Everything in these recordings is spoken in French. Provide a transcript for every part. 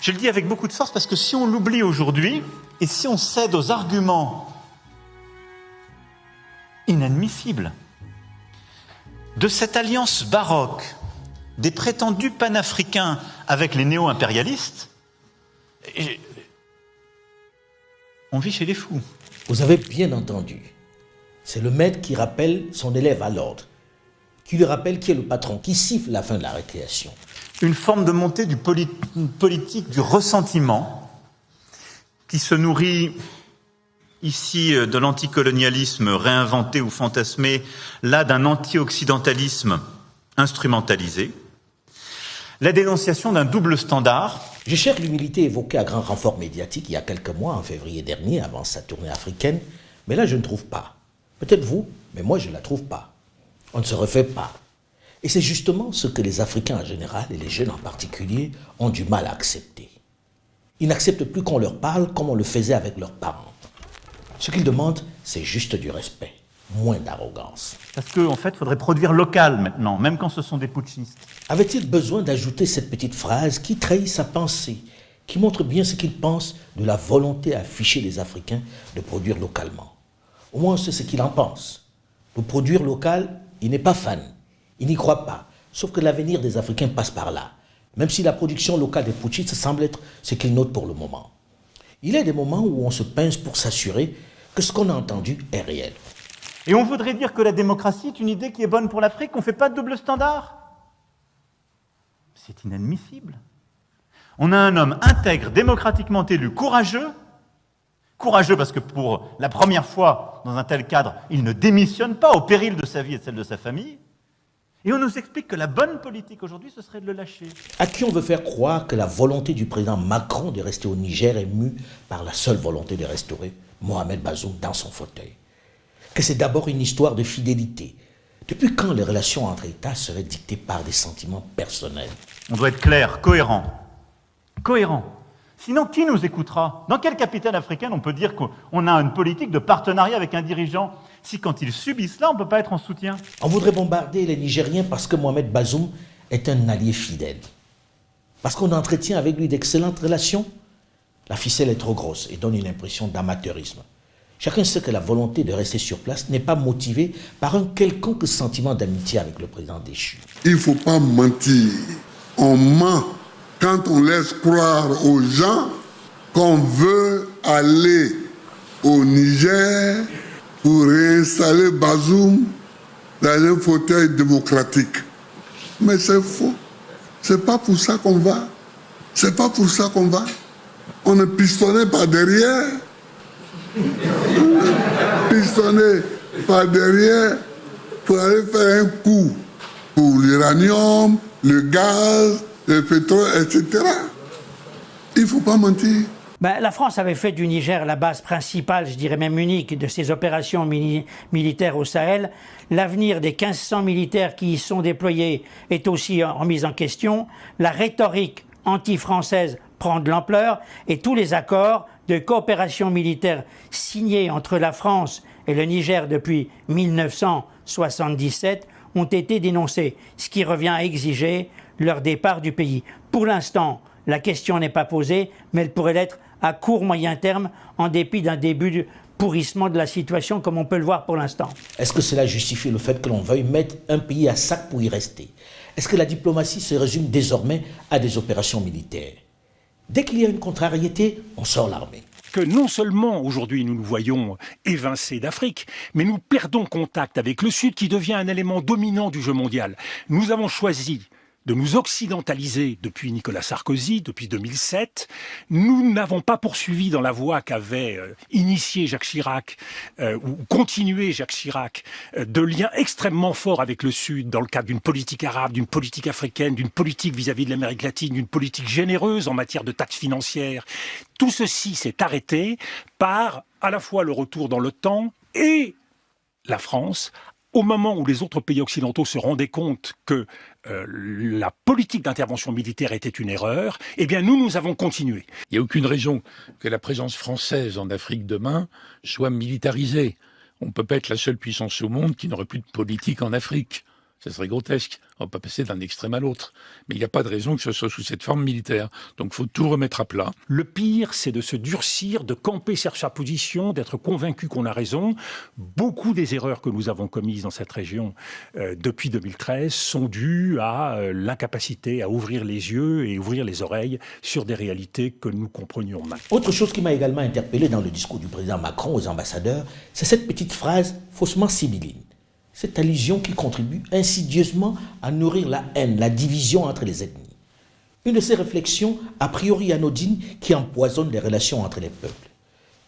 Je le dis avec beaucoup de force parce que si on l'oublie aujourd'hui, et si on cède aux arguments inadmissibles de cette alliance baroque des prétendus panafricains avec les néo-impérialistes, on vit chez les fous. Vous avez bien entendu. C'est le maître qui rappelle son élève à l'ordre, qui lui rappelle qui est le patron, qui siffle la fin de la récréation. Une forme de montée du politique du ressentiment qui se nourrit ici de l'anticolonialisme réinventé ou fantasmé, là d'un anti-occidentalisme instrumentalisé, la dénonciation d'un double standard. Je cherche l'humilité évoquée à grand renfort médiatique il y a quelques mois, en février dernier, avant sa tournée africaine, mais là je ne trouve pas. Peut-être vous, mais moi je ne la trouve pas. On ne se refait pas. Et c'est justement ce que les Africains en général, et les jeunes en particulier, ont du mal à accepter. Ils n'acceptent plus qu'on leur parle comme on le faisait avec leurs parents. Ce qu'ils demandent, c'est juste du respect, moins d'arrogance. Parce qu'en fait, il faudrait produire local maintenant, même quand ce sont des putschistes. Avait-il besoin d'ajouter cette petite phrase qui trahit sa pensée, qui montre bien ce qu'il pense de la volonté affichée des Africains de produire localement? Au moins, c'est ce qu'il en pense. Le produire local, il n'est pas fan. Il n'y croit pas. Sauf que l'avenir des Africains passe par là. Même si la production locale des putschistes semble être ce qu'il note pour le moment. Il y a des moments où on se pince pour s'assurer que ce qu'on a entendu est réel. Et on voudrait dire que la démocratie est une idée qui est bonne pour l'Afrique, qu'on ne fait pas de double standard. C'est inadmissible. On a un homme intègre, démocratiquement élu, courageux parce que pour la première fois dans un tel cadre, il ne démissionne pas au péril de sa vie et de celle de sa famille. Et on nous explique que la bonne politique aujourd'hui, ce serait de le lâcher. À qui on veut faire croire que la volonté du président Macron de rester au Niger est mue par la seule volonté de restaurer Mohamed Bazoum dans son fauteuil. Que c'est d'abord une histoire de fidélité. Depuis quand les relations entre États seraient dictées par des sentiments personnels? On doit être clair, cohérent. Cohérent. Sinon, qui nous écoutera? Dans quelle capitale africaine on peut dire qu'on a une politique de partenariat avec un dirigeant si quand ils subissent cela, on ne peut pas être en soutien? On voudrait bombarder les Nigériens parce que Mohamed Bazoum est un allié fidèle. Parce qu'on entretient avec lui d'excellentes relations. La ficelle est trop grosse et donne une impression d'amateurisme. Chacun sait que la volonté de rester sur place n'est pas motivée par un quelconque sentiment d'amitié avec le président déchu. Il ne faut pas mentir. On ment quand on laisse croire aux gens qu'on veut aller au Niger pour réinstaller Bazoum dans un fauteuil démocratique. Mais c'est faux. C'est pas pour ça qu'on va. C'est pas pour ça qu'on va. On est pistonné par derrière. Pistonné par derrière pour aller faire un coup pour l'uranium, le gaz, le pétrole, etc. Il ne faut pas mentir. La France avait fait du Niger la base principale, je dirais même unique, de ses opérations militaires au Sahel. L'avenir des 1500 militaires qui y sont déployés est aussi remis en question. La rhétorique anti-française prend de l'ampleur et tous les accords de coopération militaire signés entre la France et le Niger depuis 1977 ont été dénoncés, ce qui revient à exiger leur départ du pays. Pour l'instant, la question n'est pas posée, mais elle pourrait l'être à court moyen terme, en dépit d'un début de pourrissement de la situation, comme on peut le voir pour l'instant. Est-ce que cela justifie le fait que l'on veuille mettre un pays à sac pour y rester? Est-ce que la diplomatie se résume désormais à des opérations militaires? Dès qu'il y a une contrariété, on sort l'armée. Que non seulement aujourd'hui nous nous voyons évincés d'Afrique, mais nous perdons contact avec le Sud qui devient un élément dominant du jeu mondial. Nous avons choisi de nous occidentaliser depuis Nicolas Sarkozy, depuis 2007. Nous n'avons pas poursuivi dans la voie qu'avait initié Jacques Chirac, ou continué Jacques Chirac, de liens extrêmement forts avec le Sud, dans le cadre d'une politique arabe, d'une politique africaine, d'une politique vis-à-vis de l'Amérique latine, d'une politique généreuse en matière de taxes financières. Tout ceci s'est arrêté par à la fois le retour dans l'OTAN et la France, au moment où les autres pays occidentaux se rendaient compte que la politique d'intervention militaire était une erreur, eh bien nous avons continué. Il n'y a aucune raison que la présence française en Afrique demain soit militarisée. On ne peut pas être la seule puissance au monde qui n'aurait plus de politique en Afrique. Ça serait grotesque. On ne va pas passer d'un extrême à l'autre. Mais il n'y a pas de raison que ce soit sous cette forme militaire. Donc il faut tout remettre à plat. Le pire, c'est de se durcir, de camper sur sa position, d'être convaincu qu'on a raison. Beaucoup des erreurs que nous avons commises dans cette région depuis 2013 sont dues à l'incapacité à ouvrir les yeux et ouvrir les oreilles sur des réalités que nous comprenions mal. Autre chose qui m'a également interpellé dans le discours du président Macron aux ambassadeurs, c'est cette petite phrase faussement sibylline. Cette allusion qui contribue insidieusement à nourrir la haine, la division entre les ethnies. Une de ces réflexions, a priori anodines, qui empoisonne les relations entre les peuples.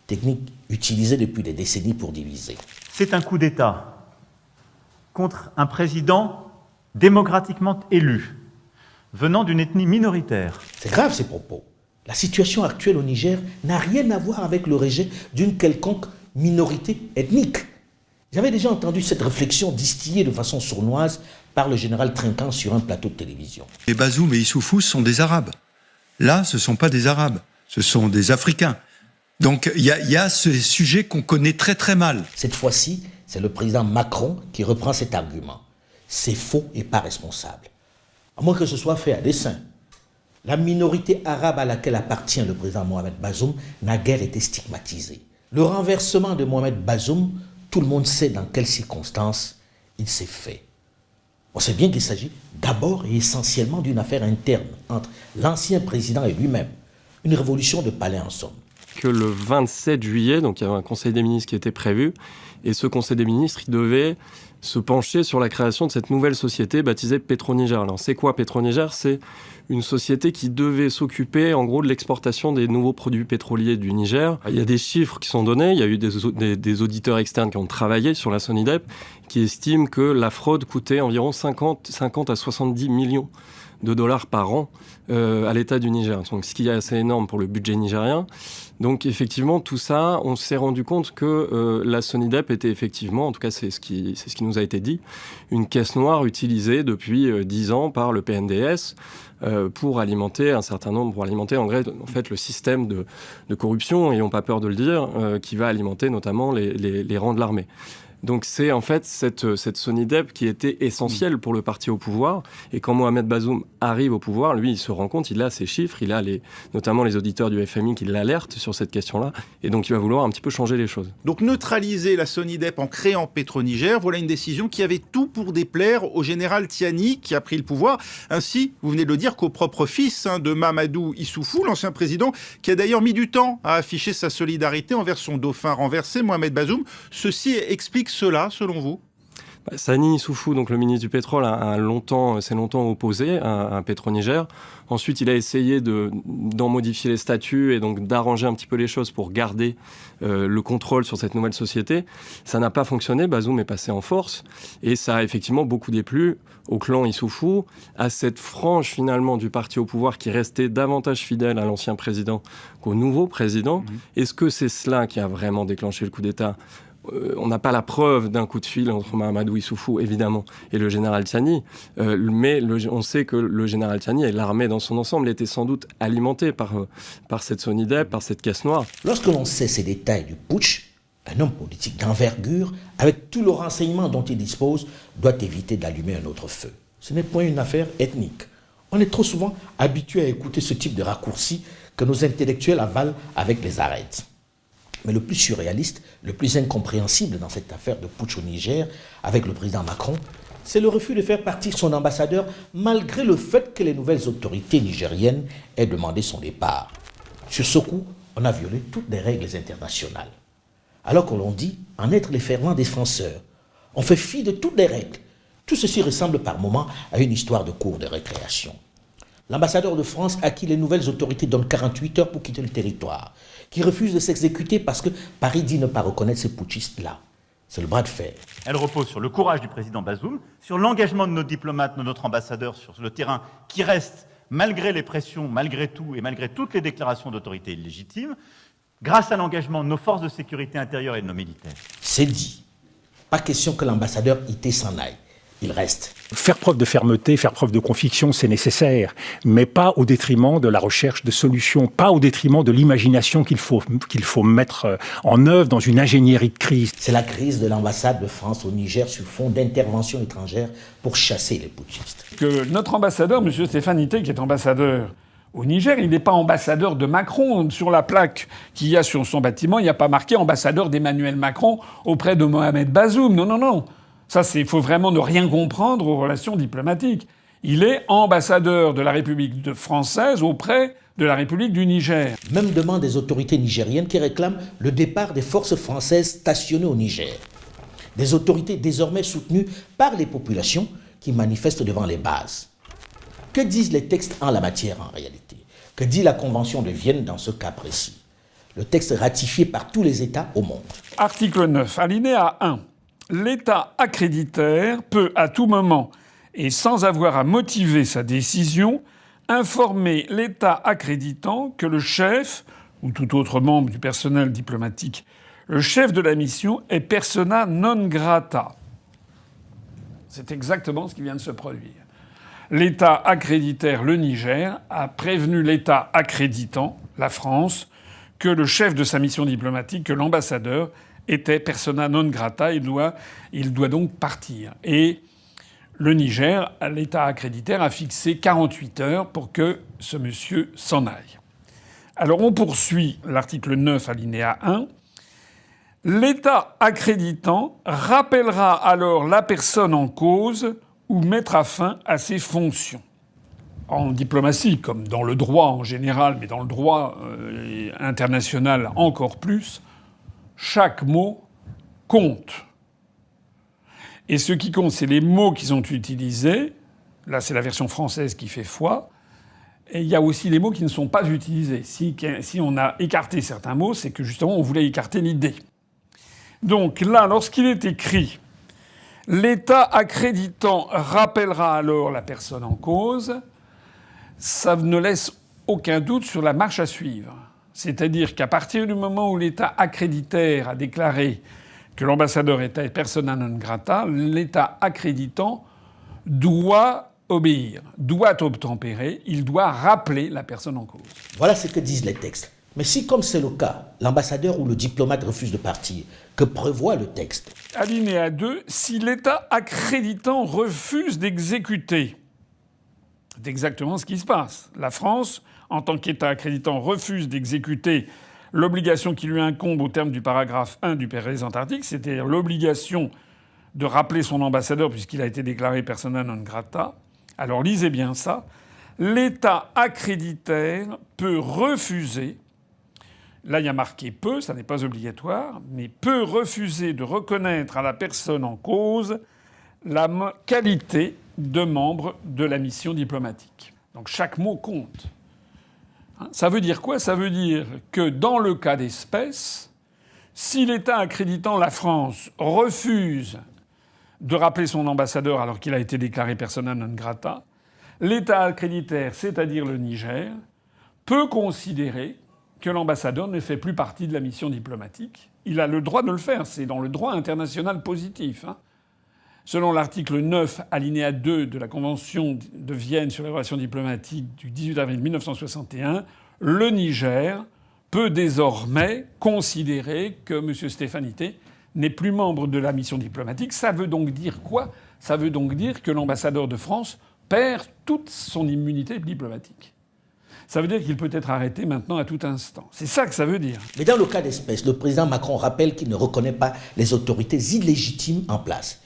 Technique utilisée depuis des décennies pour diviser. C'est un coup d'État contre un président démocratiquement élu, venant d'une ethnie minoritaire. C'est grave ces propos. La situation actuelle au Niger n'a rien à voir avec le rejet d'une quelconque minorité ethnique. J'avais déjà entendu cette réflexion distillée de façon sournoise par le général Trinquant sur un plateau de télévision. Et Bazoum et Issoufou sont des Arabes. Là, ce ne sont pas des Arabes, ce sont des Africains. Donc il y a ce sujet qu'on connaît très très mal. Cette fois-ci, c'est le président Macron qui reprend cet argument. C'est faux et pas responsable. À moins que ce soit fait à dessein. La minorité arabe à laquelle appartient le président Mohamed Bazoum n'a guère été stigmatisée. Le renversement de Mohamed Bazoum, tout le monde sait dans quelles circonstances il s'est fait. On sait bien qu'il s'agit d'abord et essentiellement d'une affaire interne entre l'ancien président et lui-même. Une révolution de palais en somme. Que le 27 juillet, donc il y avait un conseil des ministres qui était prévu, et ce conseil des ministres, il devait se pencher sur la création de cette nouvelle société baptisée Pétroniger. Alors c'est quoi Pétroniger ? C'est une société qui devait s'occuper en gros de l'exportation des nouveaux produits pétroliers du Niger. Il y a des chiffres qui sont donnés, il y a eu des auditeurs externes qui ont travaillé sur la SONIDEP, qui estiment que la fraude coûtait environ 50 à 70 millions de dollars par an à l'État du Niger. Donc, ce qui est assez énorme pour le budget nigérien. Donc effectivement, tout ça, on s'est rendu compte que la SONIDEP était effectivement, en tout cas c'est ce qui nous a été dit, une caisse noire utilisée depuis 10 ans par le PNDS pour alimenter en fait le système de corruption, ayons pas peur de le dire, qui va alimenter notamment les rangs de l'armée. Donc c'est en fait cette SONIDEP qui était essentielle pour le parti au pouvoir. Et quand Mohamed Bazoum arrive au pouvoir, lui, il se rend compte, il a ces chiffres, il a notamment les auditeurs du FMI qui l'alertent sur cette question-là. Et donc il va vouloir un petit peu changer les choses. Donc neutraliser la SONIDEP en créant Pétroniger, voilà une décision qui avait tout pour déplaire au général Tiani qui a pris le pouvoir. Ainsi, vous venez de le dire, qu'au propre fils de Mamadou Issoufou, l'ancien président, qui a d'ailleurs mis du temps à afficher sa solidarité envers son dauphin renversé, Mohamed Bazoum. Ceci explique cela, selon vous ? Sani Issoufou, donc le ministre du pétrole, s'est longtemps opposé à Pétroniger. Ensuite, il a essayé d'en modifier les statuts et donc d'arranger un petit peu les choses pour garder le contrôle sur cette nouvelle société. Ça n'a pas fonctionné, Bazoum est passé en force et ça a effectivement beaucoup déplu au clan Issoufou, à cette frange finalement du parti au pouvoir qui restait davantage fidèle à l'ancien président qu'au nouveau président. Est-ce que c'est cela qui a vraiment déclenché le coup d'État ? On n'a pas la preuve d'un coup de fil entre Mahamadou Issoufou, évidemment, et le général Tiani, mais on sait que le général Tiani et l'armée dans son ensemble étaient sans doute alimentés par cette SONIDEP, par cette caisse noire. Lorsque l'on sait ces détails du putsch, un homme politique d'envergure, avec tout le renseignement dont il dispose, doit éviter d'allumer un autre feu. Ce n'est point une affaire ethnique. On est trop souvent habitué à écouter ce type de raccourcis que nos intellectuels avalent avec les arêtes. Mais le plus surréaliste, le plus incompréhensible dans cette affaire de putsch au Niger avec le président Macron, c'est le refus de faire partir son ambassadeur malgré le fait que les nouvelles autorités nigériennes aient demandé son départ. Sur ce coup, on a violé toutes les règles internationales. Alors que l'on dit en être les fervents défenseurs, on fait fi de toutes les règles. Tout ceci ressemble par moments à une histoire de cour de récréation. L'ambassadeur de France à qui les nouvelles autorités donnent 48 heures pour quitter le territoire, qui refuse de s'exécuter parce que Paris dit ne pas reconnaître ces putschistes-là. C'est le bras de fer. Elle repose sur le courage du président Bazoum, sur l'engagement de nos diplomates, de notre ambassadeur sur le terrain, qui reste, malgré les pressions, malgré tout et malgré toutes les déclarations d'autorité illégitimes, grâce à l'engagement de nos forces de sécurité intérieure et de nos militaires. C'est dit. Pas question que l'ambassadeur Ité s'en aille. il reste. Faire preuve de fermeté, faire preuve de conviction, c'est nécessaire, mais pas au détriment de la recherche de solutions, pas au détriment de l'imagination qu'il faut mettre en œuvre dans une ingénierie de crise. C'est la crise de l'ambassade de France au Niger sur fond d'intervention étrangère pour chasser les putschistes. Que notre ambassadeur, M. Stefanité, qui est ambassadeur au Niger, il n'est pas ambassadeur de Macron. Sur la plaque qu'il y a sur son bâtiment, il n'y a pas marqué ambassadeur d'Emmanuel Macron auprès de Mohamed Bazoum. Non, non, non. Ça, il faut vraiment ne rien comprendre aux relations diplomatiques. Il est ambassadeur de la République française auprès de la République du Niger. Même demande des autorités nigériennes qui réclament le départ des forces françaises stationnées au Niger. Des autorités désormais soutenues par les populations qui manifestent devant les bases. Que disent les textes en la matière en réalité? Que dit la Convention de Vienne dans ce cas précis? Le texte ratifié par tous les États au monde. Article 9, alinéa 1. L'État accréditaire peut à tout moment et sans avoir à motiver sa décision informer l'État accréditant que le chef ou tout autre membre du personnel diplomatique, le chef de la mission, est persona non grata. C'est exactement ce qui vient de se produire. L'État accréditaire, le Niger, a prévenu l'État accréditant, la France, que le chef de sa mission diplomatique, que l'ambassadeur, était persona non grata, il doit donc partir. Et le Niger, l'État accréditaire, a fixé 48 heures pour que ce monsieur s'en aille. Alors on poursuit l'article 9, alinéa 1. L'État accréditant rappellera alors la personne en cause ou mettra fin à ses fonctions. En diplomatie, comme dans le droit en général, mais dans le droit international encore plus, chaque mot compte. Et ce qui compte, c'est les mots qui sont utilisés. Là, c'est la version française qui fait foi. Et il y a aussi les mots qui ne sont pas utilisés. Si on a écarté certains mots, c'est que justement, on voulait écarter l'idée. Donc là, lorsqu'il est écrit « L'État accréditant rappellera alors la personne en cause », ça ne laisse aucun doute sur la marche à suivre. C'est-à-dire qu'à partir du moment où l'État accréditaire a déclaré que l'ambassadeur était persona non grata, l'État accréditant doit obéir, doit obtempérer, il doit rappeler la personne en cause. Voilà ce que disent les textes. Mais si, comme c'est le cas, l'ambassadeur ou le diplomate refuse de partir, que prévoit le texte? Alinéa 2. Si l'État accréditant refuse d'exécuter, c'est exactement ce qui se passe. La France, en tant qu'État accréditant, refuse d'exécuter l'obligation qui lui incombe au terme du paragraphe 1 du présent article, c'est-à-dire l'obligation de rappeler son ambassadeur puisqu'il a été déclaré persona non grata. Alors lisez bien ça. L'État accréditaire peut refuser, là il y a marqué peut, ça n'est pas obligatoire, mais peut refuser de reconnaître à la personne en cause la qualité de membre de la mission diplomatique. Donc chaque mot compte. Ça veut dire quoi? Ça veut dire que dans le cas d'espèce, si l'État accréditant la France refuse de rappeler son ambassadeur alors qu'il a été déclaré persona non grata, l'État accréditaire, c'est-à-dire le Niger, peut considérer que l'ambassadeur ne fait plus partie de la mission diplomatique. Il a le droit de le faire, c'est dans le droit international positif. Selon l'article 9, alinéa 2 de la Convention de Vienne sur les relations diplomatiques du 18 avril 1961, le Niger peut désormais considérer que M. Stefanité n'est plus membre de la mission diplomatique. Ça veut donc dire quoi? Ça veut donc dire que l'ambassadeur de France perd toute son immunité diplomatique. Ça veut dire qu'il peut être arrêté maintenant à tout instant. C'est ça que ça veut dire. Mais dans le cas d'espèce, le président Macron rappelle qu'il ne reconnaît pas les autorités illégitimes en place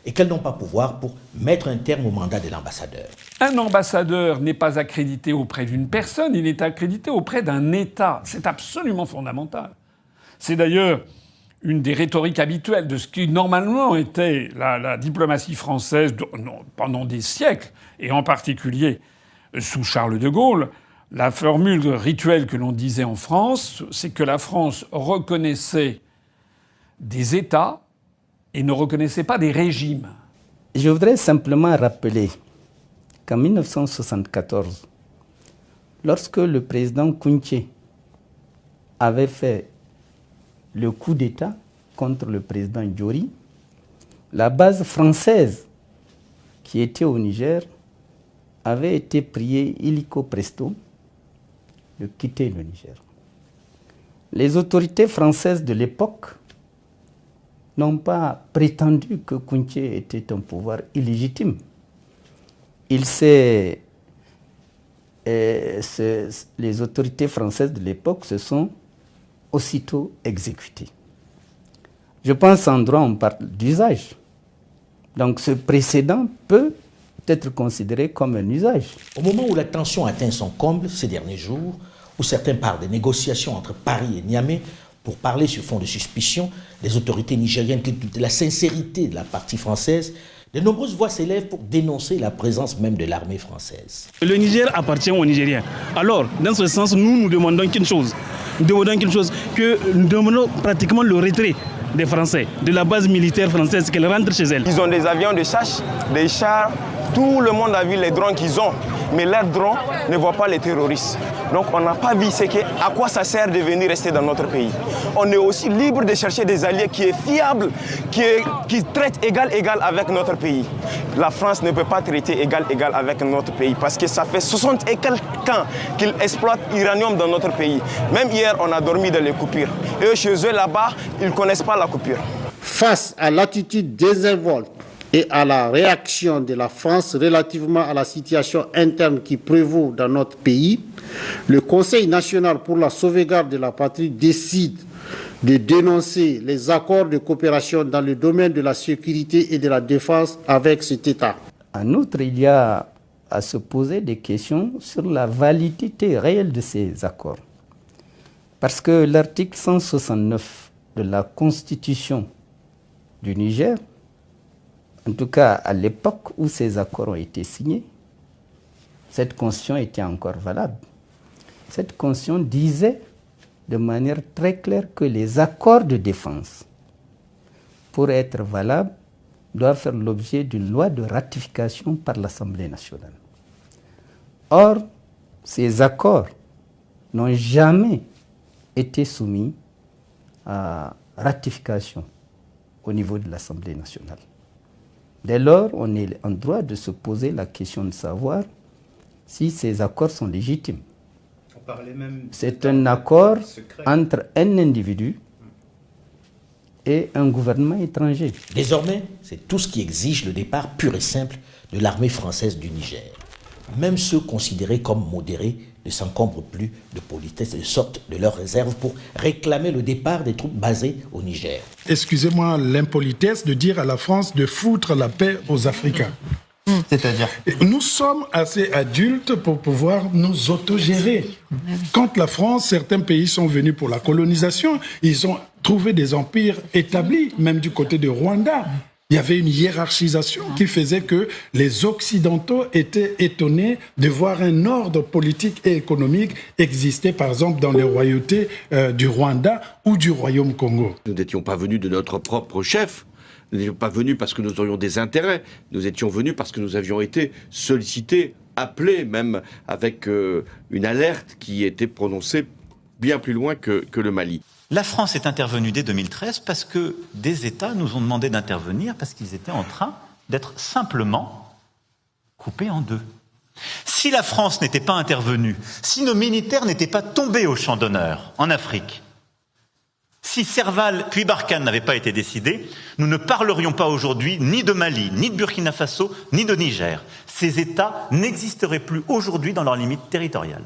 et qu'elles n'ont pas pouvoir pour mettre un terme au mandat de l'ambassadeur. Un ambassadeur n'est pas accrédité auprès d'une personne, il est accrédité auprès d'un État. C'est absolument fondamental. C'est d'ailleurs une des rhétoriques habituelles de ce qui normalement était la diplomatie française pendant des siècles, et en particulier sous Charles de Gaulle. La formule rituelle que l'on disait en France, c'est que la France reconnaissait des États et ne reconnaissait pas des régimes. Je voudrais simplement rappeler qu'en 1974, lorsque le président Kounché avait fait le coup d'État contre le président Diori, la base française qui étaient au Niger avaient été priés illico presto de quitter le Niger. Les autorités françaises de l'époque n'ont pas prétendu que Kounché était un pouvoir illégitime. Les autorités françaises de l'époque se sont aussitôt exécutées. Je pense en droit, on parle d'usage. Donc ce précédent peut être considéré comme un usage. Au moment où la tension atteint son comble ces derniers jours, où certains parlent des négociations entre Paris et Niamey pour parler sur fond de suspicion des autorités nigériennes, de la sincérité de la partie française, de nombreuses voix s'élèvent pour dénoncer la présence même de l'armée française. Le Niger appartient aux Nigériens. Alors, dans ce sens, nous demandons qu'une chose. Nous demandons pratiquement le retrait des Français, de la base militaire française, qu'elle rentre chez elle. Ils ont des avions de chasse, des chars, tout le monde a vu les drones qu'ils ont. Mais leurs drones ne voient pas les terroristes. Donc on n'a pas vu à quoi ça sert de venir rester dans notre pays. On est aussi libre de chercher des alliés qui est fiable, qui traite égal avec notre pays. La France ne peut pas traiter égal avec notre pays parce que ça fait 60 et quelques ans qu'ils exploitent l'uranium dans notre pays. Même hier, on a dormi dans les coupures. Et chez eux, là-bas, ils ne connaissent pas la coupure. Face à l'attitude désinvolte et à la réaction de la France relativement à la situation interne qui prévaut dans notre pays, le Conseil national pour la sauvegarde de la patrie décide de dénoncer les accords de coopération dans le domaine de la sécurité et de la défense avec cet État. En outre, il y a à se poser des questions sur la validité réelle de ces accords. Parce que l'article 169 de la Constitution du Niger, en tout cas à l'époque où ces accords ont été signés, cette constitution était encore valable. Cette constitution disait de manière très claire que les accords de défense, pour être valables, doivent faire l'objet d'une loi de ratification par l'Assemblée nationale. Or, ces accords n'ont jamais été soumis à ratification au niveau de l'Assemblée nationale. Dès lors, on est en droit de se poser la question de savoir si ces accords sont légitimes. C'est un accord entre un individu et un gouvernement étranger. Désormais, c'est tout ce qui exige le départ pur et simple de l'armée française du Niger. Même ceux considérés comme modérés ne s'encombrent plus de politesse et sortent de leurs réserves pour réclamer le départ des troupes basées au Niger. Excusez-moi l'impolitesse de dire à la France de foutre la paix aux Africains. C'est-à-dire ? Nous sommes assez adultes pour pouvoir nous autogérer. Quand la France, certains pays sont venus pour la colonisation, ils ont trouvé des empires établis, même du côté de Rwanda. Il y avait une hiérarchisation qui faisait que les Occidentaux étaient étonnés de voir un ordre politique et économique exister, par exemple, dans les royautés du Rwanda ou du Royaume Congo. Nous n'étions pas venus de notre propre chef. Nous n'étions pas venus parce que nous aurions des intérêts. Nous étions venus parce que nous avions été sollicités, appelés, même avec une alerte qui était prononcée bien plus loin que le Mali. La France est intervenue dès 2013 parce que des États nous ont demandé d'intervenir parce qu'ils étaient en train d'être simplement coupés en deux. Si la France n'était pas intervenue, si nos militaires n'étaient pas tombés au champ d'honneur en Afrique, si Serval puis Barkhane n'avaient pas été décidés, nous ne parlerions pas aujourd'hui ni de Mali, ni de Burkina Faso, ni de Niger. Ces États n'existeraient plus aujourd'hui dans leurs limites territoriales.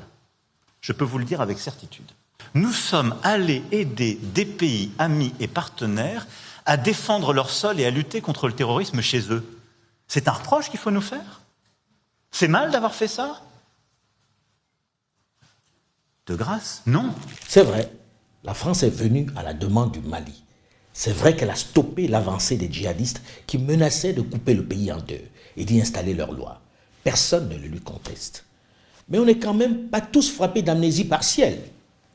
Je peux vous le dire avec certitude. Nous sommes allés aider des pays amis et partenaires à défendre leur sol et à lutter contre le terrorisme chez eux. C'est un reproche qu'il faut nous faire ? C'est mal d'avoir fait ça ? De grâce, non. C'est vrai, la France est venue à la demande du Mali. C'est vrai qu'elle a stoppé l'avancée des djihadistes qui menaçaient de couper le pays en deux et d'y installer leur loi. Personne ne le lui conteste. Mais on n'est quand même pas tous frappés d'amnésie partielle.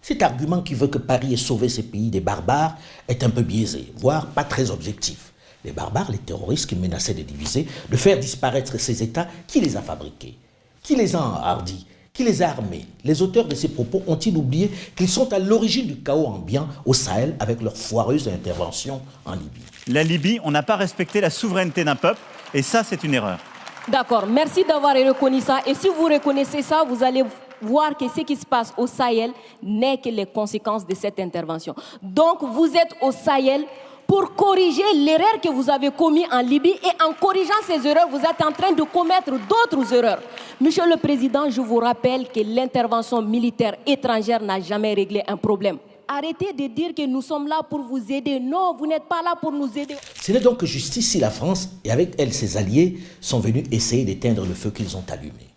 Cet argument qui veut que Paris ait sauvé ces pays des barbares est un peu biaisé, voire pas très objectif. Les barbares, les terroristes qui menaçaient de diviser, de faire disparaître ces États, qui les a fabriqués? Qui les a enhardis? Qui les a armés? Les auteurs de ces propos ont-ils oublié qu'ils sont à l'origine du chaos ambiant au Sahel avec leur foireuse intervention en Libye? La Libye, on n'a pas respecté la souveraineté d'un peuple, et ça, c'est une erreur. D'accord, merci d'avoir reconnu ça. Et si vous reconnaissez ça, vous allez voir que ce qui se passe au Sahel n'est que les conséquences de cette intervention. Donc, vous êtes au Sahel pour corriger l'erreur que vous avez commise en Libye, et en corrigeant ces erreurs, vous êtes en train de commettre d'autres erreurs. Monsieur le Président, je vous rappelle que l'intervention militaire étrangère n'a jamais réglé un problème. Arrêtez de dire que nous sommes là pour vous aider. Non, vous n'êtes pas là pour nous aider. Ce n'est donc que justice si la France, et avec elle ses alliés, sont venus essayer d'éteindre le feu qu'ils ont allumé.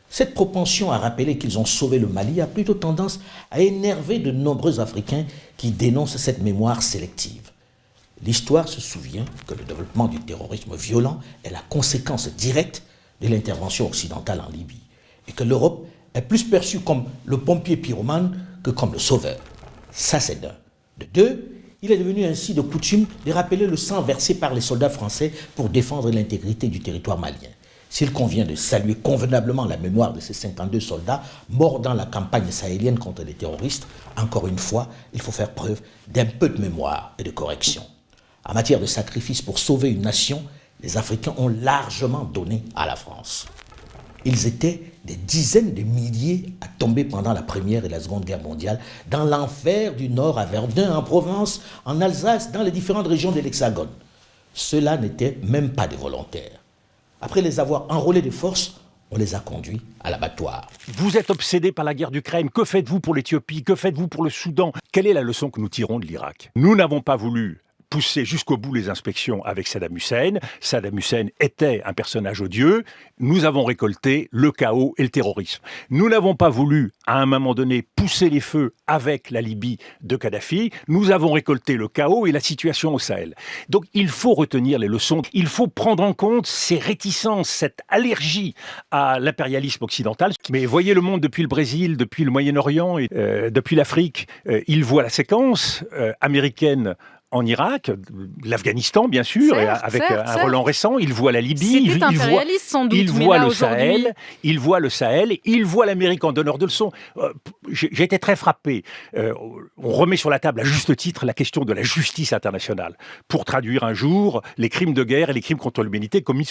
Cette propension à rappeler qu'ils ont sauvé le Mali a plutôt tendance à énerver de nombreux Africains qui dénoncent cette mémoire sélective. L'histoire se souvient que le développement du terrorisme violent est la conséquence directe de l'intervention occidentale en Libye, et que l'Europe est plus perçue comme le pompier pyromane que comme le sauveur. Ça, c'est d'un. De deux, il est devenu ainsi de coutume de rappeler le sang versé par les soldats français pour défendre l'intégrité du territoire malien. S'il convient de saluer convenablement la mémoire de ces 52 soldats morts dans la campagne sahélienne contre les terroristes, encore une fois, il faut faire preuve d'un peu de mémoire et de correction. En matière de sacrifice pour sauver une nation, les Africains ont largement donné à la France. Ils étaient des dizaines de milliers à tomber pendant la Première et la Seconde Guerre mondiale dans l'enfer du Nord à Verdun, en Provence, en Alsace, dans les différentes régions de l'Hexagone. Ceux-là n'étaient même pas des volontaires. Après les avoir enrôlés de force, on les a conduits à l'abattoir. Vous êtes obsédé par la guerre d'Ukraine. Que faites-vous pour l'Éthiopie? Que faites-vous pour le Soudan? Quelle est la leçon que nous tirons de l'Irak? Nous n'avons pas voulu pousser jusqu'au bout les inspections avec Saddam Hussein. Saddam Hussein était un personnage odieux. Nous avons récolté le chaos et le terrorisme. Nous n'avons pas voulu, à un moment donné, pousser les feux avec la Libye de Kadhafi. Nous avons récolté le chaos et la situation au Sahel. Donc il faut retenir les leçons. Il faut prendre en compte ces réticences, cette allergie à l'impérialisme occidental. Mais voyez le monde depuis le Brésil, depuis le Moyen-Orient, et depuis l'Afrique. Il voit la séquence américaine en Irak, l'Afghanistan bien sûr, avec un Roland récent, il voit la Libye, il voit le Sahel, il voit l'Amérique en donneur de leçons. J'ai été très frappé. On remet sur la table à juste titre la question de la justice internationale pour traduire un jour les crimes de guerre et les crimes contre l'humanité commis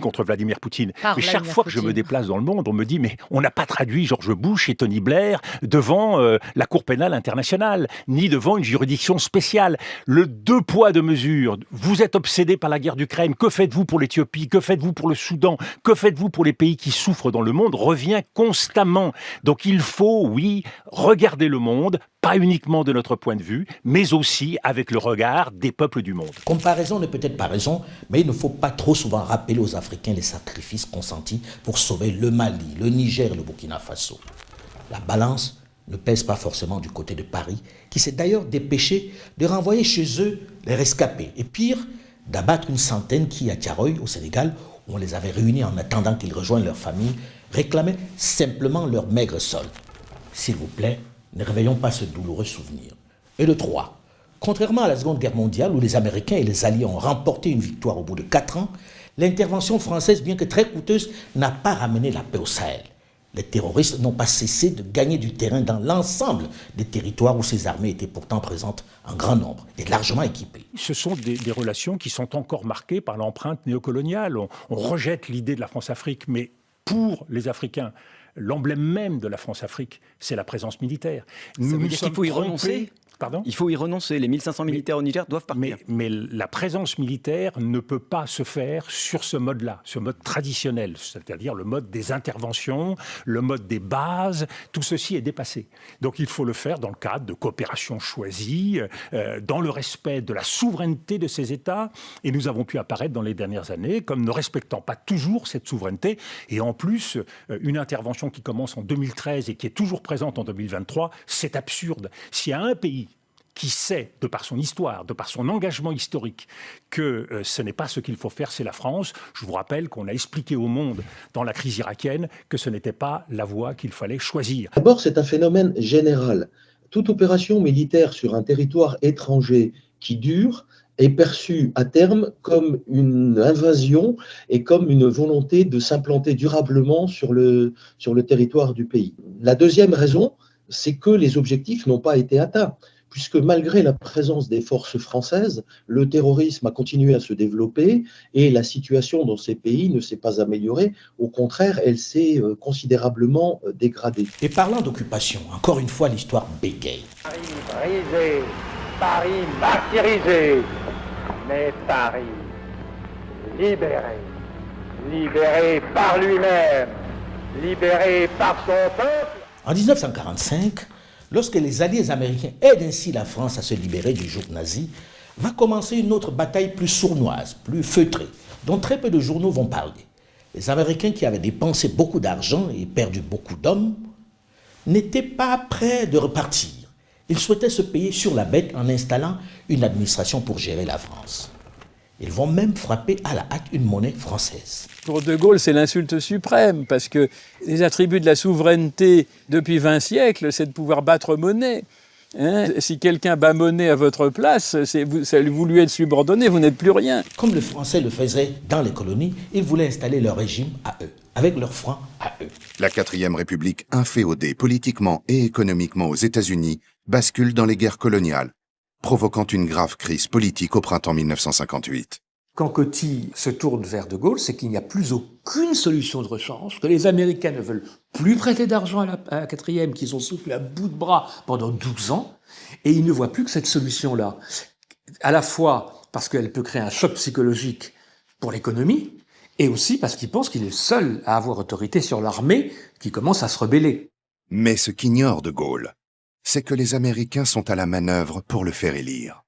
contre Vladimir Poutine. Mais chaque fois que je me déplace dans le monde, on me dit mais on n'a pas traduit George Bush et Tony Blair devant la Cour pénale internationale, ni devant une juridiction spéciale. Le deux poids, deux mesures. Vous êtes obsédé par la guerre d'Ukraine. Que faites-vous pour l'Éthiopie? Que faites-vous pour le Soudan? Que faites-vous pour les pays qui souffrent dans le monde? Revient constamment. Donc il faut, oui, regarder le monde, pas uniquement de notre point de vue, mais aussi avec le regard des peuples du monde. Comparaison n'est peut-être pas raison, mais il ne faut pas trop souvent rappeler aux Africains les sacrifices consentis pour sauver le Mali, le Niger et le Burkina Faso. La balance ne pèse pas forcément du côté de Paris, qui s'est d'ailleurs dépêché de renvoyer chez eux les rescapés. Et pire, d'abattre une centaine qui, à Tiaroy, au Sénégal, où on les avait réunis en attendant qu'ils rejoignent leur famille, réclamaient simplement leur maigre solde. S'il vous plaît, ne réveillons pas ce douloureux souvenir. Et de 3, contrairement à la Seconde Guerre mondiale, où les Américains et les Alliés ont remporté une victoire au bout de 4 ans, l'intervention française, bien que très coûteuse, n'a pas ramené la paix au Sahel. Les terroristes n'ont pas cessé de gagner du terrain dans l'ensemble des territoires où ces armées étaient pourtant présentes en grand nombre et largement équipées. Ce sont des relations qui sont encore marquées par l'empreinte néocoloniale. On rejette l'idée de la France-Afrique, mais pour les Africains, l'emblème même de la France-Afrique, c'est la présence militaire. Ça veut dire qu'il faut y renoncer ? Pardon ? Il faut y renoncer. Les 1500 militaires au Niger doivent partir. Mais la présence militaire ne peut pas se faire sur ce mode-là, ce mode traditionnel, c'est-à-dire le mode des interventions, le mode des bases. Tout ceci est dépassé. Donc il faut le faire dans le cadre de coopérations choisies, dans le respect de la souveraineté de ces États. Et nous avons pu apparaître dans les dernières années comme ne respectant pas toujours cette souveraineté. Et en plus, une intervention qui commence en 2013 et qui est toujours présente en 2023, c'est absurde. S'il y a un pays qui sait, de par son histoire, de par son engagement historique, que ce n'est pas ce qu'il faut faire, c'est la France. Je vous rappelle qu'on a expliqué au monde, dans la crise irakienne, que ce n'était pas la voie qu'il fallait choisir. D'abord, c'est un phénomène général. Toute opération militaire sur un territoire étranger qui dure est perçue à terme comme une invasion et comme une volonté de s'implanter durablement sur le territoire du pays. La deuxième raison, c'est que les objectifs n'ont pas été atteints. puisque malgré la présence des forces françaises, le terrorisme a continué à se développer et la situation dans ces pays ne s'est pas améliorée. Au contraire, elle s'est considérablement dégradée. Et parlant d'occupation, encore une fois, l'histoire bégaye. Paris brisé, Paris martyrisé, mais Paris libéré, libéré par lui-même, libéré par son peuple. En 1945, lorsque les alliés américains aident ainsi la France à se libérer du joug nazi, va commencer une autre bataille plus sournoise, plus feutrée, dont très peu de journaux vont parler. Les Américains qui avaient dépensé beaucoup d'argent et perdu beaucoup d'hommes n'étaient pas prêts de repartir. Ils souhaitaient se payer sur la bête en installant une administration pour gérer la France. Ils vont même frapper à la hâte une monnaie française. Pour De Gaulle, c'est l'insulte suprême, parce que les attributs de la souveraineté depuis 20 siècles, c'est de pouvoir battre monnaie. Si quelqu'un bat monnaie à votre place, vous lui êtes subordonné, vous n'êtes plus rien. Comme les Français le faisaient dans les colonies, ils voulaient installer leur régime à eux, avec leurs francs à eux. La 4e République, inféodée politiquement et économiquement aux États-Unis, bascule dans les guerres coloniales, provoquant une grave crise politique au printemps 1958. Quand Coty se tourne vers De Gaulle, c'est qu'il n'y a plus aucune solution de rechange, que les Américains ne veulent plus prêter d'argent à la 4e, qu'ils ont soutenu à bout de bras pendant 12 ans, et ils ne voient plus que cette solution-là. À la fois parce qu'elle peut créer un choc psychologique pour l'économie, et aussi parce qu'ils pensent qu'il est seul à avoir autorité sur l'armée qui commence à se rebeller. Mais ce qu'ignore De Gaulle, c'est que les Américains sont à la manœuvre pour le faire élire.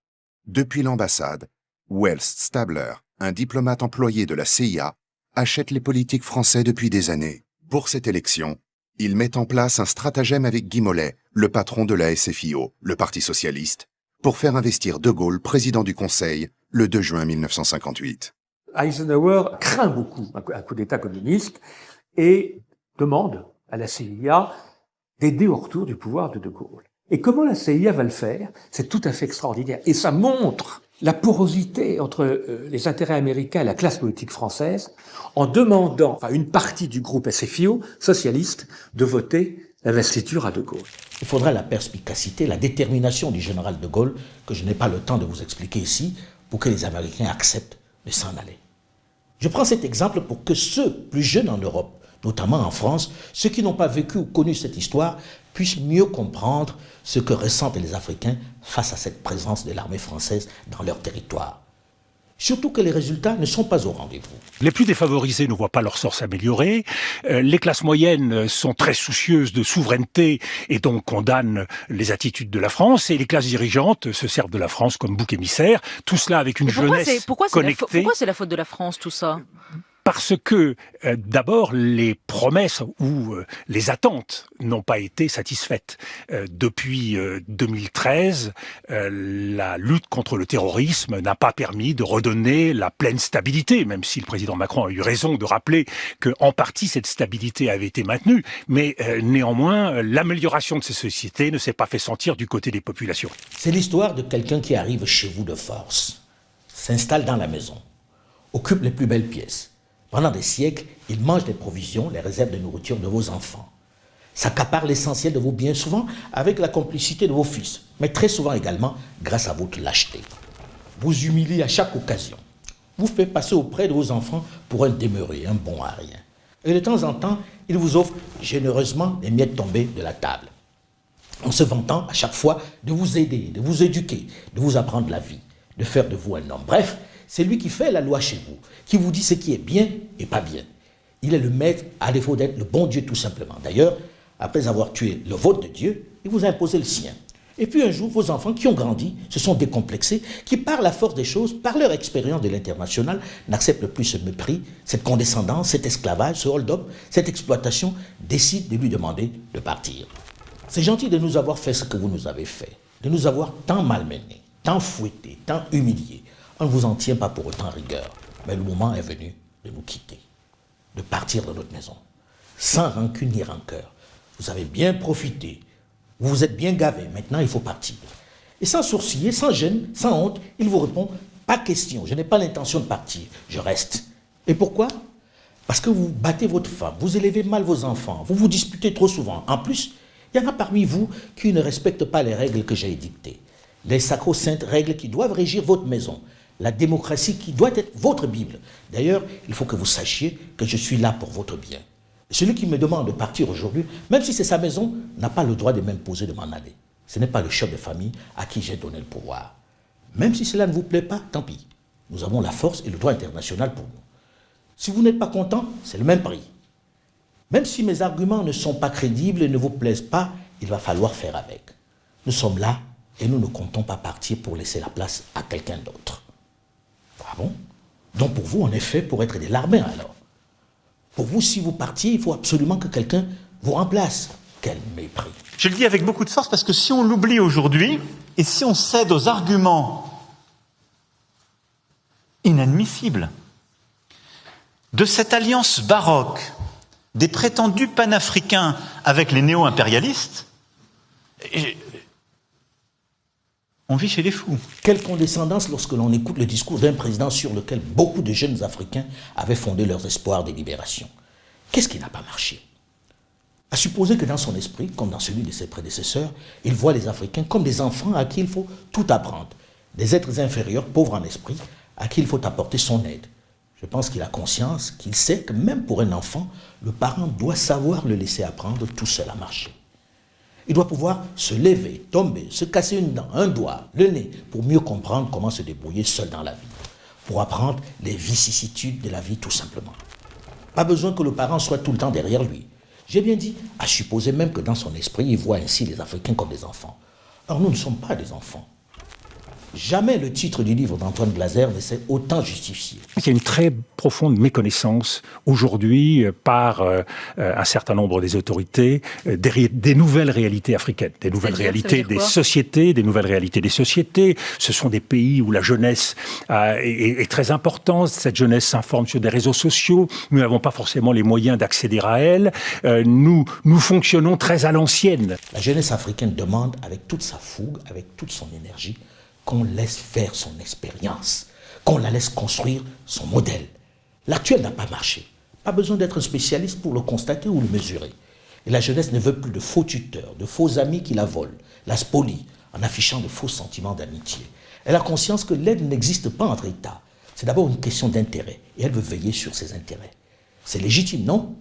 Depuis l'ambassade, Wells Stabler, un diplomate employé de la CIA, achète les politiques français depuis des années. Pour cette élection, il met en place un stratagème avec Guy Mollet, le patron de la SFIO, le Parti socialiste, pour faire investir De Gaulle président du Conseil le 2 juin 1958. Eisenhower craint beaucoup un coup d'État communiste et demande à la CIA d'aider au retour du pouvoir de De Gaulle. Et comment la CIA va le faire? C'est tout à fait extraordinaire. Et ça montre la porosité entre les intérêts américains et la classe politique française en demandant à une partie du groupe SFIO, socialiste, de voter l'investiture à De Gaulle. Il faudra la perspicacité, la détermination du général De Gaulle, que je n'ai pas le temps de vous expliquer ici, pour que les Américains acceptent de s'en aller. Je prends cet exemple pour que ceux plus jeunes en Europe, notamment en France, ceux qui n'ont pas vécu ou connu cette histoire, puissent mieux comprendre ce que ressentent les Africains face à cette présence de l'armée française dans leur territoire. Surtout que les résultats ne sont pas au rendez-vous. Les plus défavorisés ne voient pas leur sort s'améliorer. Les classes moyennes sont très soucieuses de souveraineté et donc condamnent les attitudes de la France. Et les classes dirigeantes se servent de la France comme bouc émissaire. Tout cela avec une jeunesse connectée. Pourquoi c'est la faute de la France, tout ça ? Parce que, d'abord, les promesses ou les attentes n'ont pas été satisfaites. Depuis 2013, la lutte contre le terrorisme n'a pas permis de redonner la pleine stabilité, même si le président Macron a eu raison de rappeler qu'en partie cette stabilité avait été maintenue. Mais néanmoins, l'amélioration de ces sociétés ne s'est pas fait sentir du côté des populations. C'est l'histoire de quelqu'un qui arrive chez vous de force, s'installe dans la maison, occupe les plus belles pièces. Pendant des siècles, il mange les provisions, les réserves de nourriture de vos enfants. S'accapare l'essentiel de vos biens, souvent avec la complicité de vos fils, mais très souvent également grâce à votre lâcheté. Vous humilie à chaque occasion. Vous fait passer auprès de vos enfants pour un demeuré, un bon à rien. Et de temps en temps, il vous offre généreusement des miettes tombées de la table, en se vantant à chaque fois de vous aider, de vous éduquer, de vous apprendre la vie, de faire de vous un homme. Bref, c'est lui qui fait la loi chez vous, qui vous dit ce qui est bien et pas bien. Il est le maître à défaut d'être le bon Dieu tout simplement. D'ailleurs, après avoir tué le vôtre de Dieu, il vous a imposé le sien. Et puis un jour, vos enfants qui ont grandi, se sont décomplexés, qui par la force des choses, par leur expérience de l'international, n'acceptent plus ce mépris, cette condescendance, cet esclavage, ce hold-up, cette exploitation, décident de lui demander de partir. C'est gentil de nous avoir fait ce que vous nous avez fait, de nous avoir tant malmenés, tant fouettés, tant humiliés. On ne vous en tient pas pour autant rigueur, mais le moment est venu de nous quitter, de partir de notre maison, sans rancune ni rancœur. Vous avez bien profité, vous vous êtes bien gavé, maintenant il faut partir. Et sans sourciller, sans gêne, sans honte, il vous répond, pas question, je n'ai pas l'intention de partir, je reste. Et pourquoi ? Parce que vous battez votre femme, vous élevez mal vos enfants, vous vous disputez trop souvent. En plus, il y en a parmi vous qui ne respectent pas les règles que j'ai édictées. les sacro-saintes règles qui doivent régir votre maison, la démocratie qui doit être votre Bible. D'ailleurs, il faut que vous sachiez que je suis là pour votre bien. Celui qui me demande de partir aujourd'hui, même si c'est sa maison, n'a pas le droit de m'imposer de m'en aller. Ce n'est pas le chef de famille à qui j'ai donné le pouvoir. Même si cela ne vous plaît pas, tant pis. Nous avons la force et le droit international pour nous. Si vous n'êtes pas content, c'est le même prix. Même si mes arguments ne sont pas crédibles et ne vous plaisent pas, il va falloir faire avec. Nous sommes là et nous ne comptons pas partir pour laisser la place à quelqu'un d'autre. Ah bon? Donc pour vous, en effet, pour être des larbins alors. Pour vous, si vous partiez, il faut absolument que quelqu'un vous remplace. Quel mépris. Je le dis avec beaucoup de force parce que si on l'oublie aujourd'hui, et si on cède aux arguments inadmissibles de cette alliance baroque des prétendus panafricains avec les néo-impérialistes, on vit chez les fous. Quelle condescendance lorsque l'on écoute le discours d'un président sur lequel beaucoup de jeunes Africains avaient fondé leurs espoirs de libération. Qu'est-ce qui n'a pas marché? À supposer que dans son esprit, comme dans celui de ses prédécesseurs, il voit les Africains comme des enfants à qui il faut tout apprendre, des êtres inférieurs, pauvres en esprit, à qui il faut apporter son aide. Je pense qu'il a conscience, qu'il sait que même pour un enfant, le parent doit savoir le laisser apprendre tout seul à marcher. Il doit pouvoir se lever, tomber, se casser une dent, un doigt, le nez, pour mieux comprendre comment se débrouiller seul dans la vie, pour apprendre les vicissitudes de la vie tout simplement. Pas besoin que le parent soit tout le temps derrière lui. J'ai bien dit, à supposer même que dans son esprit, il voit ainsi les Africains comme des enfants. Or, nous ne sommes pas des enfants. Jamais le titre du livre d'Antoine Glaser ne s'est autant justifié. Il y a une très profonde méconnaissance aujourd'hui par un certain nombre des autorités des nouvelles réalités africaines, des nouvelles réalités des sociétés, des nouvelles réalités des sociétés. Ce sont des pays où la jeunesse est très importante. Cette jeunesse s'informe sur des réseaux sociaux. Nous n'avons pas forcément les moyens d'accéder à elle. Nous fonctionnons très à l'ancienne. La jeunesse africaine demande, avec toute sa fougue, avec toute son énergie, qu'on laisse faire son expérience, qu'on la laisse construire son modèle. L'actuel n'a pas marché. Pas besoin d'être spécialiste pour le constater ou le mesurer. Et la jeunesse ne veut plus de faux tuteurs, de faux amis qui la volent, la spolient, en affichant de faux sentiments d'amitié. Elle a conscience que l'aide n'existe pas entre États. C'est d'abord une question d'intérêt, et elle veut veiller sur ses intérêts. C'est légitime, non?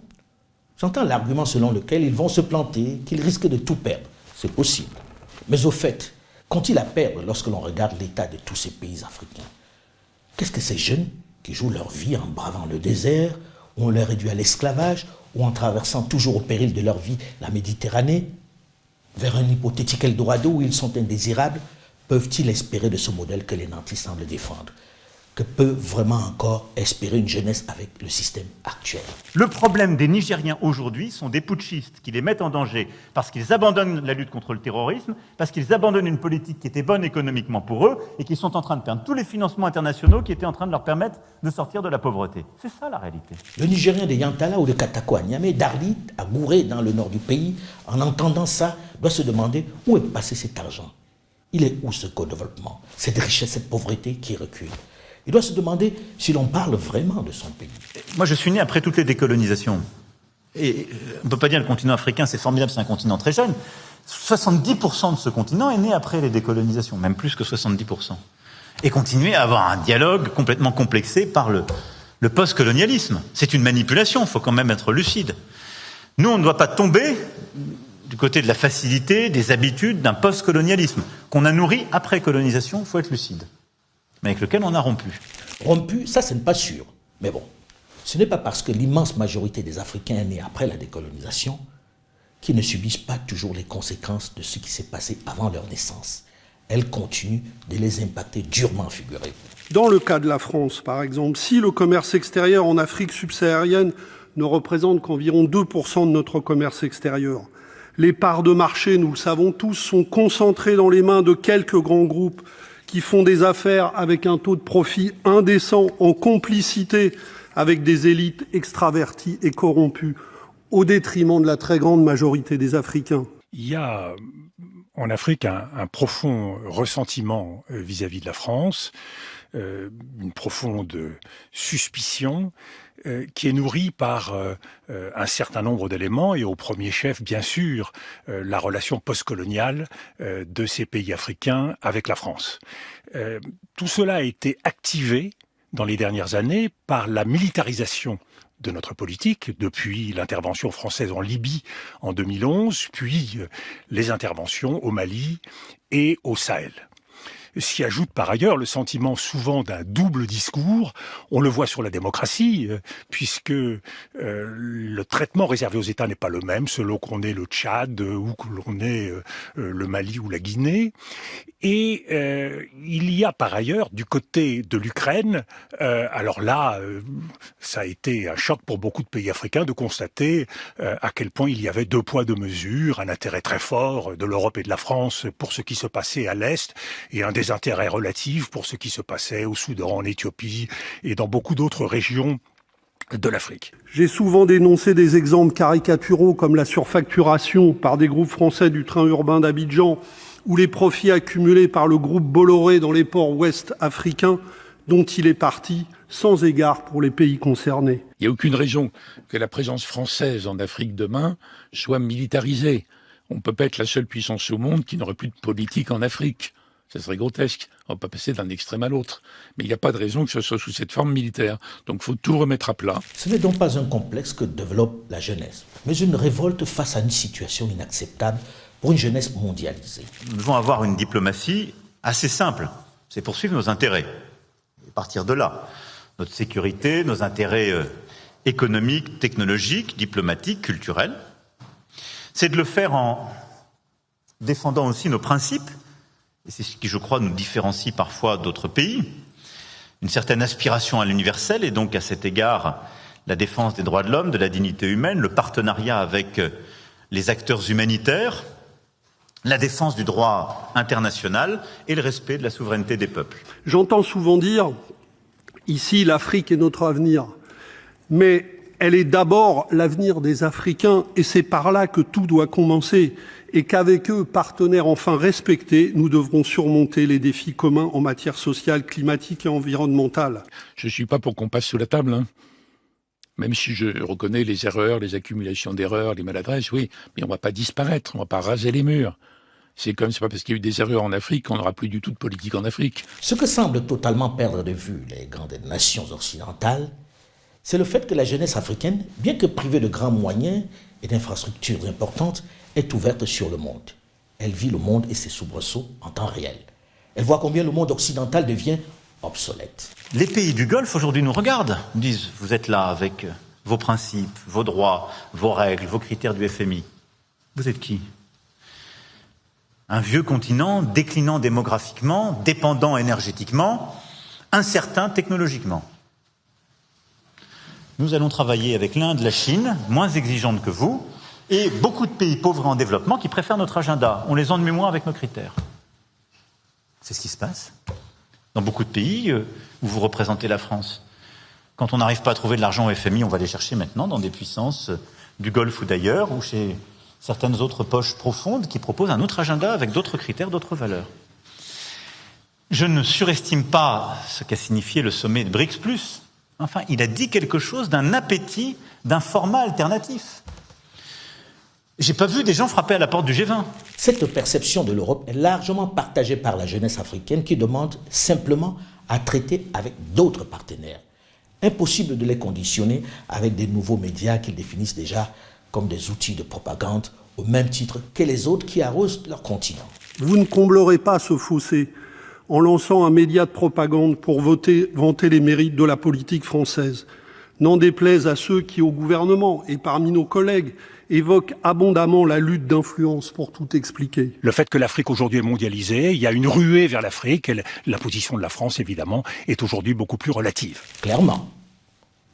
J'entends l'argument selon lequel ils vont se planter, qu'ils risquent de tout perdre. C'est possible. Mais au fait, qu'ont-ils à perdre lorsque l'on regarde l'état de tous ces pays africains? Qu'est-ce que ces jeunes qui jouent leur vie en bravant le désert, ou on les réduit à l'esclavage, ou en traversant toujours au péril de leur vie la Méditerranée, vers un hypothétique Eldorado où ils sont indésirables, peuvent-ils espérer de ce modèle que les nantis semblent défendre? Que peut vraiment encore espérer une jeunesse avec le système actuel? Le problème des Nigériens aujourd'hui sont des putschistes qui les mettent en danger parce qu'ils abandonnent la lutte contre le terrorisme, parce qu'ils abandonnent une politique qui était bonne économiquement pour eux et qui sont en train de perdre tous les financements internationaux qui étaient en train de leur permettre de sortir de la pauvreté. C'est ça la réalité. Le Nigérien de Yantala ou de Katako à Niamey, d'Arlit, à Gouré, dans le nord du pays, en entendant ça, doit se demander où est passé cet argent. Il est où ce co-développement, cette richesse, cette pauvreté qui recule? Il doit se demander si l'on parle vraiment de son pays. Moi, je suis né après toutes les décolonisations. Et on ne peut pas dire que le continent africain, c'est formidable, c'est un continent très jeune. 70% de ce continent est né après les décolonisations, même plus que 70%. Et continuer à avoir un dialogue complètement complexé par le post-colonialisme. C'est une manipulation, il faut quand même être lucide. Nous, on ne doit pas tomber du côté de la facilité, des habitudes d'un post-colonialisme qu'on a nourri après colonisation, il faut être lucide. Mais avec lequel on a rompu. Rompu, ça, ce n'est pas sûr. Mais bon, ce n'est pas parce que l'immense majorité des Africains est née après la décolonisation qu'ils ne subissent pas toujours les conséquences de ce qui s'est passé avant leur naissance. Elles continuent de les impacter durement, figurez-vous. Dans le cas de la France, par exemple, si le commerce extérieur en Afrique subsaharienne ne représente qu'environ 2% de notre commerce extérieur, les parts de marché, nous le savons tous, sont concentrées dans les mains de quelques grands groupes qui font des affaires avec un taux de profit indécent en complicité avec des élites extraverties et corrompues, au détriment de la très grande majorité des Africains. Il y a en Afrique un profond ressentiment vis-à-vis de la France. une profonde suspicion qui est nourrie par un certain nombre d'éléments, et au premier chef, bien sûr, la relation postcoloniale de ces pays africains avec la France. Tout cela a été activé dans les dernières années par la militarisation de notre politique, depuis l'intervention française en Libye en 2011, puis les interventions au Mali et au Sahel. S'y ajoute par ailleurs le sentiment souvent d'un double discours. On le voit sur la démocratie, puisque le traitement réservé aux États n'est pas le même selon qu'on est le Tchad ou que l'on est le Mali ou la Guinée. Et il y a par ailleurs du côté de l'Ukraine, alors là, ça a été un choc pour beaucoup de pays africains de constater à quel point il y avait deux poids deux mesures, un intérêt très fort de l'Europe et de la France pour ce qui se passait à l'Est, et un désintérêt relatif pour ce qui se passait au Soudan, en Éthiopie et dans beaucoup d'autres régions de l'Afrique. J'ai souvent dénoncé des exemples caricaturaux comme la surfacturation par des groupes français du train urbain d'Abidjan ou les profits accumulés par le groupe Bolloré dans les ports ouest africains dont il est parti, sans égard pour les pays concernés. Il n'y a aucune raison que la présence française en Afrique demain soit militarisée. On ne peut pas être la seule puissance au monde qui n'aurait plus de politique en Afrique. Ça serait grotesque. On ne va pas passer d'un extrême à l'autre. Mais il n'y a pas de raison que ce soit sous cette forme militaire. Donc il faut tout remettre à plat. Ce n'est donc pas un complexe que développe la jeunesse, mais une révolte face à une situation inacceptable pour une jeunesse mondialisée. Nous devons avoir une diplomatie assez simple. C'est poursuivre nos intérêts. Et partir de là, notre sécurité, nos intérêts économiques, technologiques, diplomatiques, culturels. C'est de le faire en défendant aussi nos principes. Et c'est ce qui, je crois, nous différencie parfois d'autres pays. Une certaine aspiration à l'universel, et donc à cet égard, la défense des droits de l'homme, de la dignité humaine, le partenariat avec les acteurs humanitaires, la défense du droit international et le respect de la souveraineté des peuples. J'entends souvent dire, ici, l'Afrique est notre avenir. Mais elle est d'abord l'avenir des Africains, et c'est par là que tout doit commencer. Et qu'avec eux, partenaires enfin respectés, nous devrons surmonter les défis communs en matière sociale, climatique et environnementale. Je ne suis pas pour qu'on passe sous la table, hein. Même si je reconnais les erreurs, les accumulations d'erreurs, les maladresses, oui, mais on ne va pas disparaître, on ne va pas raser les murs. C'est pas parce qu'il y a eu des erreurs en Afrique qu'on n'aura plus du tout de politique en Afrique. Ce que semblent totalement perdre de vue les grandes nations occidentales, c'est le fait que la jeunesse africaine, bien que privée de grands moyens et d'infrastructures importantes, est ouverte sur le monde. Elle vit le monde et ses soubresauts en temps réel. Elle voit combien le monde occidental devient obsolète. Les pays du Golfe aujourd'hui nous regardent, nous disent « Vous êtes là avec vos principes, vos droits, vos règles, vos critères du FMI. Vous êtes qui ?» Un vieux continent déclinant démographiquement, dépendant énergétiquement, incertain technologiquement. Nous allons travailler avec l'Inde, la Chine, moins exigeantes que vous, et beaucoup de pays pauvres et en développement qui préfèrent notre agenda. On les ennuie moins avec nos critères. C'est ce qui se passe dans beaucoup de pays où vous représentez la France. Quand on n'arrive pas à trouver de l'argent au FMI, on va les chercher maintenant dans des puissances du Golfe ou d'ailleurs, ou chez certaines autres poches profondes qui proposent un autre agenda avec d'autres critères, d'autres valeurs. Je ne surestime pas ce qu'a signifié le sommet de BRICS+. Enfin, il a dit quelque chose d'un appétit, d'un format alternatif. J'ai pas vu des gens frapper à la porte du G20. Cette perception de l'Europe est largement partagée par la jeunesse africaine qui demande simplement à traiter avec d'autres partenaires. Impossible de les conditionner avec des nouveaux médias qu'ils définissent déjà comme des outils de propagande au même titre que les autres qui arrosent leur continent. Vous ne comblerez pas ce fossé en lançant un média de propagande pour vanter les mérites de la politique française. N'en déplaise à ceux qui, au gouvernement et parmi nos collègues, évoquent abondamment la lutte d'influence pour tout expliquer. Le fait que l'Afrique aujourd'hui est mondialisée, il y a une ruée vers l'Afrique, et la position de la France, évidemment, est aujourd'hui beaucoup plus relative. Clairement,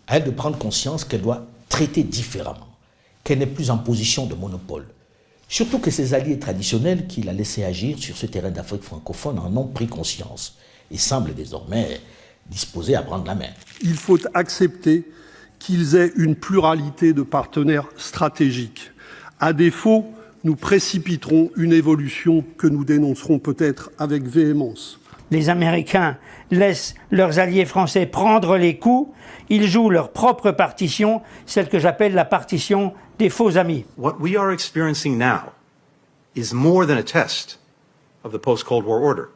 à elle de prendre conscience qu'elle doit traiter différemment, qu'elle n'est plus en position de monopole. Surtout que ses alliés traditionnels qui la laissaient agir sur ce terrain d'Afrique francophone en ont pris conscience et semblent désormais disposés à prendre la main. Il faut accepter qu'ils aient une pluralité de partenaires stratégiques. À défaut, nous précipiterons une évolution que nous dénoncerons peut-être avec véhémence. les Américains laissent leurs alliés français prendre les coups, ils jouent leur propre partition, celle que j'appelle la partition des faux amis. What we are experiencing now is more than a test of the post-Cold War order.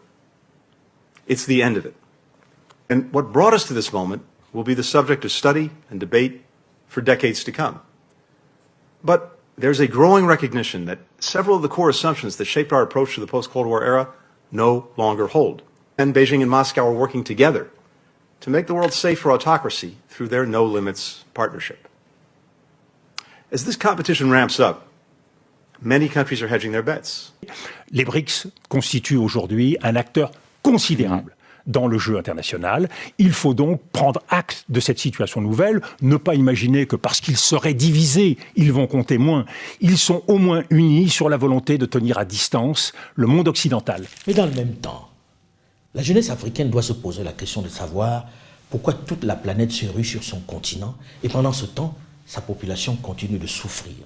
It's the end of it. And what brought us to this moment will be the subject of study and debate for decades to come. But there's a growing recognition that several of the core assumptions that shaped our approach to the post-Cold War era no longer hold. And Beijing and Moscow are working together to make the world safe for autocracy through their no-limits partnership. As this competition ramps up, many countries are hedging their bets. Les BRICS constituent aujourd'hui un acteur considérable dans le jeu international. Il faut donc prendre acte de cette situation nouvelle, ne pas imaginer que parce qu'ils seraient divisés, ils vont compter moins. Ils sont au moins unis sur la volonté de tenir à distance le monde occidental. Mais dans le même temps, la jeunesse africaine doit se poser la question de savoir pourquoi toute la planète se rue sur son continent et pendant ce temps, sa population continue de souffrir,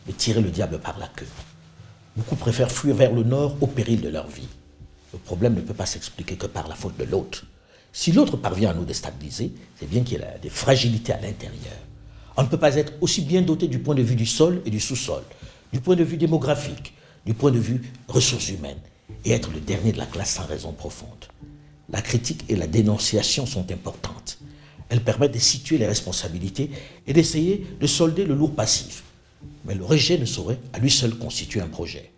de tirer le diable par la queue. Beaucoup préfèrent fuir vers le nord au péril de leur vie. Le problème ne peut pas s'expliquer que par la faute de l'autre. Si l'autre parvient à nous déstabiliser, c'est bien qu'il y a des fragilités à l'intérieur. On ne peut pas être aussi bien doté du point de vue du sol et du sous-sol, du point de vue démographique, du point de vue ressources humaines, et être le dernier de la classe sans raison profonde. La critique et la dénonciation sont importantes. Elles permettent de situer les responsabilités et d'essayer de solder le lourd passif. Mais le rejet ne saurait à lui seul constituer un projet.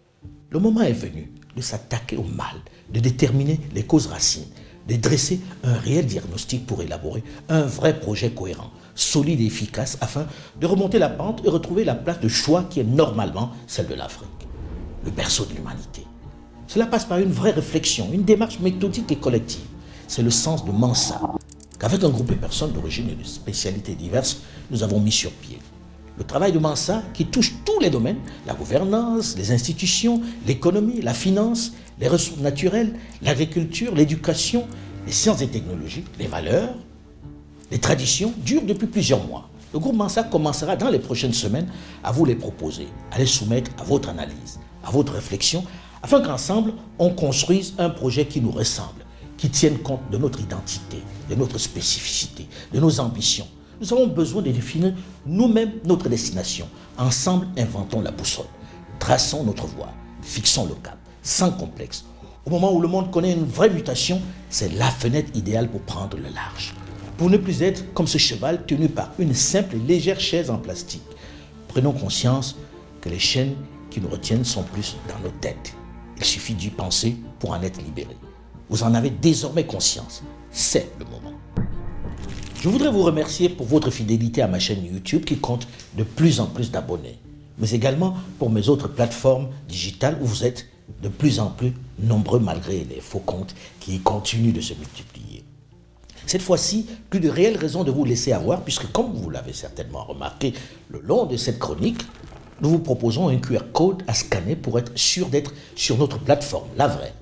Le moment est venu de s'attaquer au mal, de déterminer les causes racines, de dresser un réel diagnostic pour élaborer un vrai projet cohérent, solide et efficace afin de remonter la pente et retrouver la place de choix qui est normalement celle de l'Afrique, le berceau de l'humanité. Cela passe par une vraie réflexion, une démarche méthodique et collective. C'est le sens de Mansa, qu'avec un groupe de personnes d'origine et de spécialités diverses, nous avons mis sur pied. Le travail de Mansa, qui touche tous les domaines, la gouvernance, les institutions, l'économie, la finance, les ressources naturelles, l'agriculture, l'éducation, les sciences et technologies, les valeurs, les traditions, dure depuis plusieurs mois. Le groupe Mansa commencera dans les prochaines semaines à vous les proposer, à les soumettre à votre analyse, à votre réflexion, afin qu'ensemble, on construise un projet qui nous ressemble, qui tienne compte de notre identité, de notre spécificité, de nos ambitions. Nous avons besoin de définir nous-mêmes notre destination. Ensemble, inventons la boussole. Traçons notre voie. Fixons le cap, sans complexe. Au moment où le monde connaît une vraie mutation, c'est la fenêtre idéale pour prendre le large. Pour ne plus être comme ce cheval tenu par une simple et légère chaise en plastique. Prenons conscience que les chaînes qui nous retiennent sont plus dans nos têtes. Il suffit d'y penser pour en être libéré. Vous en avez désormais conscience. C'est le moment. Je voudrais vous remercier pour votre fidélité à ma chaîne YouTube qui compte de plus en plus d'abonnés, mais également pour mes autres plateformes digitales où vous êtes de plus en plus nombreux malgré les faux comptes qui continuent de se multiplier. Cette fois-ci, plus de réelles raisons de vous laisser avoir puisque comme vous l'avez certainement remarqué le long de cette chronique, nous vous proposons un QR code à scanner pour être sûr d'être sur notre plateforme, la vraie.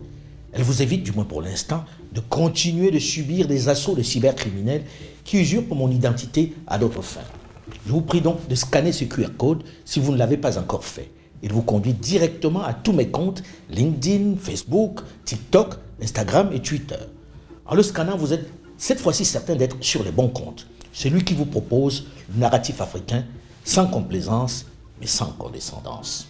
Elle vous évite, du moins pour l'instant, de continuer de subir des assauts de cybercriminels qui usurpent mon identité à d'autres fins. Je vous prie donc de scanner ce QR code si vous ne l'avez pas encore fait. Il vous conduit directement à tous mes comptes LinkedIn, Facebook, TikTok, Instagram et Twitter. En le scannant, vous êtes cette fois-ci certain d'être sur les bons comptes. Celui qui vous propose le narratif africain sans complaisance mais sans condescendance.